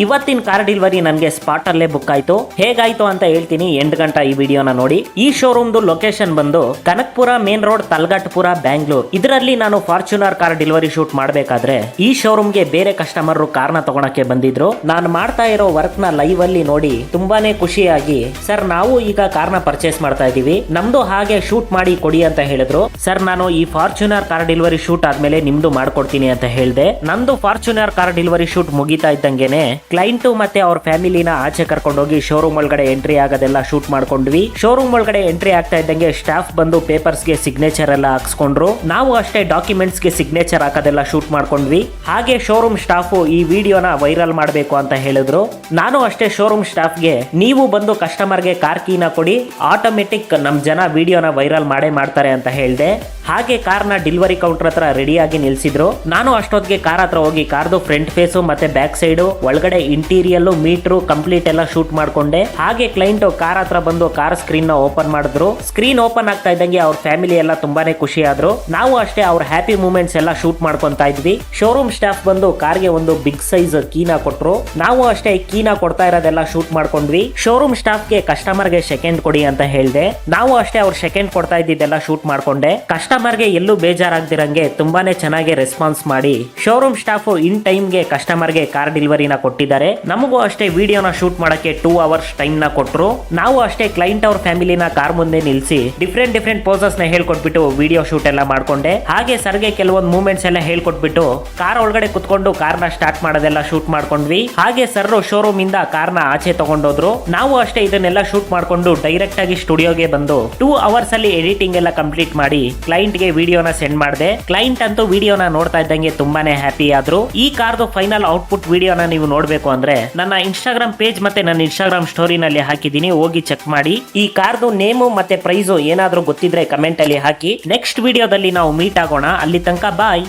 ಇವತ್ತಿನ car delivery ನನಗೆ spot ಅಲ್ಲೇ ಬುಕ್ ಆಯ್ತು. ಹೇಗಾಯ್ತು ಅಂತ ಹೇಳ್ತೀನಿ, 8 ಗಂಟೆ ಈ ವಿಡಿಯೋನ ನೋಡಿ. ಈ ಶೋರೂಮ್ದು ಲೊಕೇಶನ್ ಬಂದು ಕನಕಪುರ ಮೇನ್ ರೋಡ್, ತಲಘಾಟಪುರ, ಬ್ಯಾಂಗ್ಳೂರ್. ಇದರಲ್ಲಿ ನಾನು ಫಾರ್ಚುನರ್ ಕಾರ್ ಡೆಲಿವರಿ ಶೂಟ್ ಮಾಡಬೇಕಾದ್ರೆ ಈ ಶೋರೂಮ್ಗೆ ಬೇರೆ ಕಸ್ಟಮರ್ ಕಾರ್ನ ತಗೊಳಕ್ಕೆ ಬಂದಿದ್ರು. ನಾನು ಮಾಡ್ತಾ ಇರೋ ವರ್ಕ್ ನ ಲೈವ್ ಅಲ್ಲಿ ನೋಡಿ ತುಂಬಾನೇ ಖುಷಿಯಾಗಿ, ಸರ್ ನಾವು ಈಗ ಕಾರ್ನ ಪರ್ಚೇಸ್ ಮಾಡ್ತಾ ಇದೀವಿ, ನಮ್ದು ಹಾಗೆ ಶೂಟ್ ಮಾಡಿ ಕೊಡಿ ಅಂತ ಹೇಳಿದ್ರು. ಸರ್ ನಾನು ಈ ಫಾರ್ಚುನರ್ ಕಾರ್ ಡೆಲಿವರಿ ಶೂಟ್ ಆದ್ಮೇಲೆ ನಿಮ್ದು ಮಾಡ್ಕೊಡ್ತೀನಿ ಅಂತ ಹೇಳಿದೆ. ನಂದು ಫಾರ್ಚುನರ್ ಕಾರ್ ಡೆಲಿವರಿ ಶೂಟ್ ಮುಗಿತಾ ಇದ್ದಂಗೆನೆ ಕ್ಲೈಂಟ್ ಮತ್ತೆ ಅವ್ರ ಫ್ಯಾಮಿಲಿನ ಆಚೆ ಕರ್ಕೊಂಡೋಗಿ ಶೋರೂಮ್ ಒಳಗಡೆ ಎಂಟ್ರಿ ಆಗೋದೆಲ್ಲ ಶೂಟ್ ಮಾಡ್ಕೊಂಡ್ವಿ. ಶೋರೂಮ್ ಒಳಗಡೆ ಎಂಟ್ರಿ ಆಗ್ತಾ ಇದ್ದಂಗೆ ಸ್ಟಾಫ್ ಬಂದು ಪೇಪರ್ಸ್ ಗೆ ಸಿಗ್ನೇಚರ್ ಎಲ್ಲ ಹಾಕ್ಸ್ಕೊಂಡ್ರು. ನಾವು ಅಷ್ಟೇ ಡಾಕ್ಯುಮೆಂಟ್ಸ್ ಗೆ ಸಿಗ್ನೇಚರ್ ಹಾಕೋದೆಲ್ಲ ಶೂಟ್ ಮಾಡ್ಕೊಂಡ್ವಿ. ಹಾಗೆ ಶೋರೂಮ್ ಸ್ಟಾಫ್ ಈ ವಿಡಿಯೋನ ವೈರಲ್ ಮಾಡಬೇಕು ಅಂತ ಹೇಳಿದ್ರು. ನಾನು ಅಷ್ಟೇ ಶೋರೂಮ್ ಸ್ಟಾಫ್ ಗೆ, ನೀವು ಬಂದು ಕಸ್ಟಮರ್ ಗೆ ಕಾರ್ ಕೀನ ಕೊಡಿ, ಆಟೋಮೆಟಿಕ್ ನಮ್ ಜನ ವಿಡಿಯೋನ ವೈರಲ್ ಮಾಡೇ ಮಾಡ್ತಾರೆ ಅಂತ ಹೇಳಿದೆ. ಹಾಗೆ ಕಾರ್ನ ಡೆಲಿವರಿ ಕೌಂಟರ್ ಹತ್ರ ರೆಡಿಯಾಗಿ ನಿಲ್ಸಿದ್ರು. ನಾನು ಅಷ್ಟೊತ್ತಿಗೆ ಕಾರ್ ಹತ್ರ ಹೋಗಿ ಕಾರ್ದು ಫ್ರಂಟ್ ಫೇಸು ಮತ್ತೆ ಬ್ಯಾಕ್ ಸೈಡ್ ಒಳಗಡೆ ಇಂಟೀರಿಯಲ್ ಮೀಟರ್ ಕಂಪ್ಲೀಟ್ ಎಲ್ಲ ಶೂಟ್ ಮಾಡ್ಕೊಂಡೆ. ಹಾಗೆ ಕ್ಲೈಂಟ್ ಕಾರ್ ಹತ್ರ ಬಂದು ಕಾರ್ ಸ್ಕ್ರೀನ್ ನ ಓಪನ್ ಮಾಡಿದ್ರು. ಸ್ಕ್ರೀನ್ ಓಪನ್ ಆಗ್ತಾ ಇದ್ದಂಗೆ ಅವ್ರ ಫ್ಯಾಮಿಲಿ ಎಲ್ಲ ತುಂಬಾನೇ ಖುಷಿ ಆದ್ರು. ನಾವು ಅಷ್ಟೇ ಅವ್ರ ಹ್ಯಾಪಿ ಮೂಮೆಂಟ್ಸ್ ಎಲ್ಲ ಶೂಟ್ ಮಾಡ್ಕೊಂತಾ ಇದ್ವಿ. ಶೋರೂಮ್ ಸ್ಟಾಫ್ ಬಂದು ಕಾರ್ಗೆ ಒಂದು ಬಿಗ್ ಸೈಜ್ ಕೀನ ಕೊಟ್ರು. ನಾವು ಅಷ್ಟೇ ಕೀನ ಕೊಡ್ತಾ ಇರೋದೆಲ್ಲ ಶೂಟ್ ಮಾಡ್ಕೊಂಡ್ವಿ. ಶೋರೂಮ್ ಸ್ಟಾಫ್ ಗೆ ಕಸ್ಟಮರ್ ಗೆ ಸೆಕೆಂಡ್ ಕೊಡಿ ಅಂತ ಹೇಳಿದೆ. ನಾವು ಅಷ್ಟೇ ಅವ್ರ ಸೆಕೆಂಡ್ ಕೊಡ್ತಾ ಇದ್ದಿದ್ದೆಲ್ಲ ಶೂಟ್ ಮಾಡ್ಕೊಂಡೆ. ಕಸ್ಟಮರ್ ಗೆ ಎಲ್ಲೂ ಬೇಜಾರಾಗ್ದಿರಂಗೆ ತುಂಬಾನೇ ಚೆನ್ನಾಗಿ ರೆಸ್ಪಾನ್ಸ್ ಮಾಡಿ ಶೋರೂಮ್ ಸ್ಟಾಫ್ ಇನ್ ಟೈಮ್ ಗೆ ಕಸ್ಟಮರ್ ಗೆ ಕಾರ್ ಡೆಲಿವರಿನ ಕೊಟ್ಟಿದ್ದಾರೆ. ನಮಗೂ ಅಷ್ಟೇ ವಿಡಿಯೋನ ಶೂಟ್ ಮಾಡಕ್ಕೆ 2 ಅವರ್ಸ್ ಟೈಮ್ ನ ಕೊಟ್ರು. ನಾವು ಅಷ್ಟೇ ಕ್ಲೈಂಟ್ ಅವ್ರ ಫ್ಯಾಮಿಲಿನ ಕಾರ್ ಮುಂದೆ ನಿಲ್ಸಿ ಡಿಫ್ರೆಂಟ್ ಪೋಸಸ್ ನ ಹೇಳ್ಕೊಟ್ಬಿಟ್ಟು ವಿಡಿಯೋ ಶೂಟ್ ಎಲ್ಲ ಮಾಡ್ಕೊಂಡೆ. ಹಾಗೆ ಸರ್ಗೆ ಕೆಲವೊಂದು ಮೂವ್ಮೆಂಟ್ಸ್ ಎಲ್ಲ ಹೇಳ್ಕೊಟ್ಬಿಟ್ಟು ಕಾರ್ ಒಳಗಡೆ ಕುತ್ಕೊಂಡು ಕಾರ್ನ ಸ್ಟಾರ್ಟ್ ಮಾಡೋದೆಲ್ಲ ಶೂಟ್ ಮಾಡ್ಕೊಂಡ್ವಿ. ಹಾಗೆ ಸರ್ ಶೋರೂಮ್ ಇಂದ ಕಾರ್ನ ಆಚೆ ತಗೊಂಡೋದ್ರು. ನಾವು ಅಷ್ಟೇ ಇದನ್ನೆಲ್ಲ ಶೂಟ್ ಮಾಡ್ಕೊಂಡು ಡೈರೆಕ್ಟ್ ಆಗಿ ಸ್ಟುಡಿಯೋಗೆ ಬಂದು 2 ಅವರ್ಸ್ ಅಲ್ಲಿ ಎಡಿಟಿಂಗ್ ಎಲ್ಲ ಕಂಪ್ಲೀಟ್ ಮಾಡಿ ಕ್ಲೈಂಟ್ ಗೆ ವಿಡಿಯೋನ ಸೆಂಡ್ ಮಾಡಿದೆ. ಕ್ಲೈಂಟ್ ಅಂತೂ ವಿಡಿಯೋನ ನೋಡ್ತಾ ಇದ್ದಂಗೆ ತುಂಬಾನೇ ಹ್ಯಾಪಿ ಆದ್ರು. ಈ ಕಾರ್ದು ಫೈನಲ್ ಔಟ್ಪುಟ್ ವಿಡಿಯೋನ ನೀವು ನೋಡ್ಬೇಕು ಅಂದ್ರೆ ನನ್ನ ಇನ್ಸ್ಟಾಗ್ರಾಮ್ ಪೇಜ್ ಮತ್ತೆ ನನ್ನ ಇನ್ಸ್ಟಾಗ್ರಾಮ್ ಸ್ಟೋರಿನಲ್ಲಿ ಹಾಕಿದ್ದೀನಿ, ಹೋಗಿ ಚೆಕ್ ಮಾಡಿ. ಈ ಕಾರ್ದು ನೇಮು ಮತ್ತೆ ಪ್ರೈಸು ಏನಾದ್ರೂ ಗೊತ್ತಿದ್ರೆ ಕಮೆಂಟ್ ಅಲ್ಲಿ ಹಾಕಿ. ನೆಕ್ಸ್ಟ್ ವಿಡಿಯೋದಲ್ಲಿ ನಾವು ಮೀಟ್ ಆಗೋಣ. ಅಲ್ಲಿ ತನಕ ಬಾಯ್.